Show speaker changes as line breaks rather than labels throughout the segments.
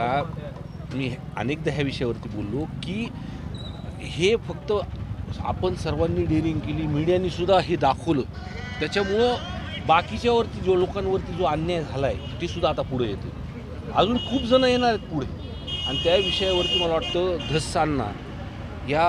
बघा, मी अनेकदा ह्या विषयावरती बोललो की हे फक्त आपण सर्वांनी डेअरिंग केली, मीडियाने सुद्धा हे दाखवलं, त्याच्यामुळं बाकीच्यावरती जो लोकांवरती जो अन्याय झाला आहे ते सुद्धा आता पुढे येते. अजून खूप जण येणार आहेत पुढे आणि त्या विषयावरती मला वाटतं धस अण्णा या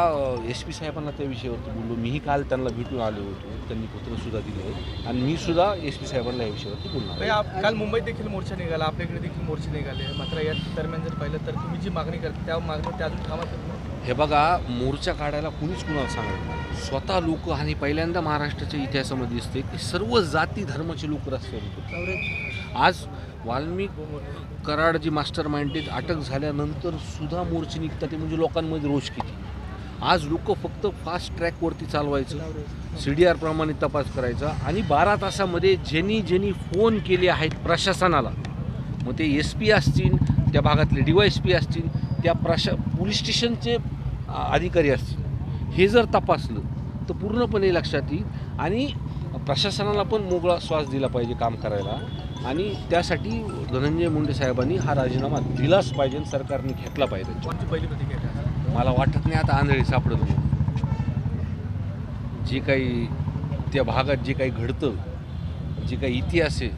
SP साहेबांना त्या विषयावरती बोललो. मीही काल त्यांना भेटून आलो होतो, त्यांनी पत्रसुद्धा दिलं आहे आणि मी सुद्धा SP साहेबांना या विषयावरती बोलणार.
काल मुंबईत देखील मोर्चा निघाला, आपल्याकडे देखील मोर्चे निघाले, मात्र या दरम्यान जर पाहिलं तर तुम्ही जी मागणी करता त्या मागणी त्या अजून थांबत.
हे बघा, मोर्चा काढायला कुणीच कुणाला सांगत स्वतः लोक आणि पहिल्यांदा महाराष्ट्राच्या इतिहासामध्ये दिसते की सर्व जाती धर्माचे लोक रस्त्यावर होते. आज वाल्मिक कराड जी मास्टर माइंडेड अटक झाल्यानंतर सुद्धा मोर्चे निघतात, ते म्हणजे लोकांमध्ये रोष किती. आज लोक फक्त फास्ट ट्रॅकवरती चालवायचं, CDR प्रमाणे तपास करायचा आणि 12 तासामध्ये ज्यांनी फोन केले आहेत प्रशासनाला, मग ते SP असतील, त्या भागातले DYSP असतील, त्या पोलीस स्टेशनचे अधिकारी असतील, हे जर तपासलं तर पूर्णपणे लक्षात येईल आणि प्रशासनाला पण मोकळा श्वास दिला पाहिजे काम करायला. आणि त्यासाठी धनंजय मुंडे साहेबांनी हा राजीनामा दिलाच पाहिजे, सरकारने घेतला पाहिजे.
पहिली प्रतिक्रिया
मला वाटत नाही आता आंधळी सापडत. जे काही त्या भागात जे काही घडतं, जे काही इतिहास आहे,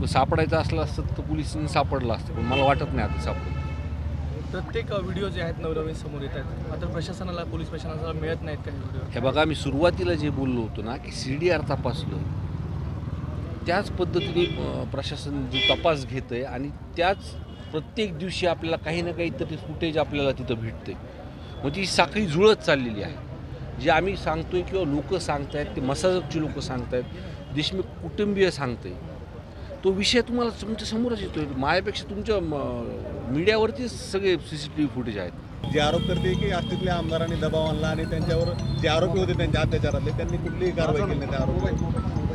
सापडायचं असलं असतं तर पोलिसांनी सापडलं असतं, पण मला वाटत नाही आता सापडत.
प्रत्येक व्हिडिओ जे आहेत नवनवीन समोर येत आहेत, मात्र प्रशासनाला पोलीस प्रशासनाला मिळत नाहीत काही व्हिडिओ.
हे बघा, मी सुरुवातीला जे बोललो होतो ना की CDR तपासलं, त्याच पद्धतीने प्रशासन जो तपास घेतं आहे आणि त्याच प्रत्येक दिवशी आपल्याला काही ना काही तरी फुटेज आपल्याला तिथं भेटते. म्हणजे ही साखळी जुळत चाललेली आहे. जे आम्ही सांगतोय किंवा लोक सांगतायत, ते मसाजकची लोक सांगतायत, देशमुख कुटुंबीय सांगते, तो विषय तुम्हाला तुमच्या समोरच येतोय. माझ्यापेक्षा तुमच्या मीडियावरतीच सगळे CCTV फुटेज आहेत.
जे आरोप करते की अस्तित्वल्या आमदारांनी दबाव आणला आणि त्यांच्यावर जे आरोपी होते त्यांच्या अत्याचारातले त्यांनी कुठलीही कारवाई केली नाही त्या आरोपावर.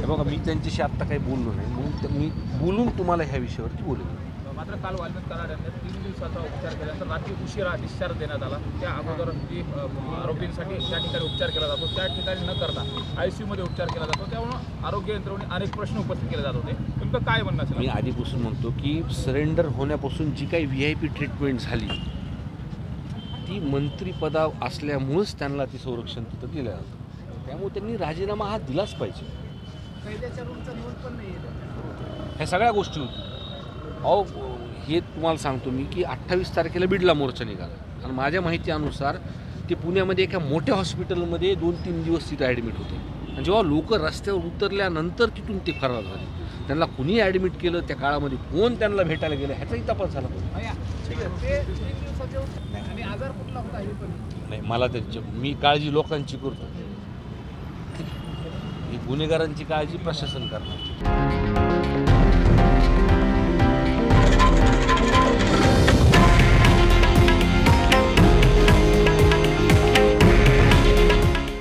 हे बघा, मी त्यांच्याशी आत्ता काही बोललो नाही, म्हणून मी बोलून तुम्हाला ह्या विषयावरती बोलेन.
मात्र काल वाल्मिक कराड यांनी 3 दिवसाचा उपचार केल्यानंतर रात्री उशिरा डिस्चार्ज देण्यात आला. त्या अगोदर जी आरोग्यांसाठी त्या ठिकाणी उपचार केला जातो, त्या ठिकाणी न करता ICUमध्ये उपचार केला जातो. त्यामुळे आरोग्य यंत्रणेने अनेक प्रश्न उपस्थित केले जात होते. तुमचं काय म्हणणं असेल?
मी आधीपासून म्हणतो की सरेंडर होण्यापासून जी काही VIP ट्रीटमेंट झाली ती मंत्रिपदा असल्यामुळेच त्यांना ती संरक्षण तिथं दिलं जातं. त्यामुळे त्यांनी राजीनामा हा दिलाच पाहिजे. ह्या सगळ्या गोष्टी होती. अहो, हे तुम्हाला सांगतो मी की 28 तारखेला बीडला मोर्चा निघाला आणि माझ्या माहितीनुसार ते पुण्यामध्ये एका मोठ्या हॉस्पिटलमध्ये 2-3 दिवस तिथं ॲडमिट होते. आणि जेव्हा लोक रस्त्यावर उतरल्यानंतर तिथून ते फरार झाले. त्यांना कुणी ॲडमिट केलं, त्या काळामध्ये कोण त्यांना भेटायला गेलं, ह्याचाही तपास झाला पाहिजे. नाही, मला त्याच्या मी काळजी लोकांची करतो, ही गुन्हेगारांची काळजी प्रशासन करणार.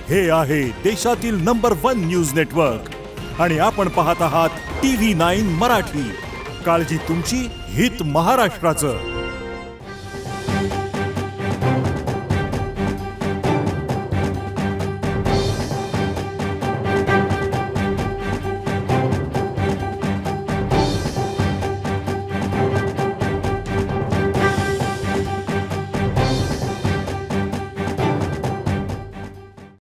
हे आहे देशातील नंबर 1 न्यूज नेटवर्क आणि आपण पाहत आहात TV9 मराठी. काळजी तुमची, हित महाराष्ट्राचं.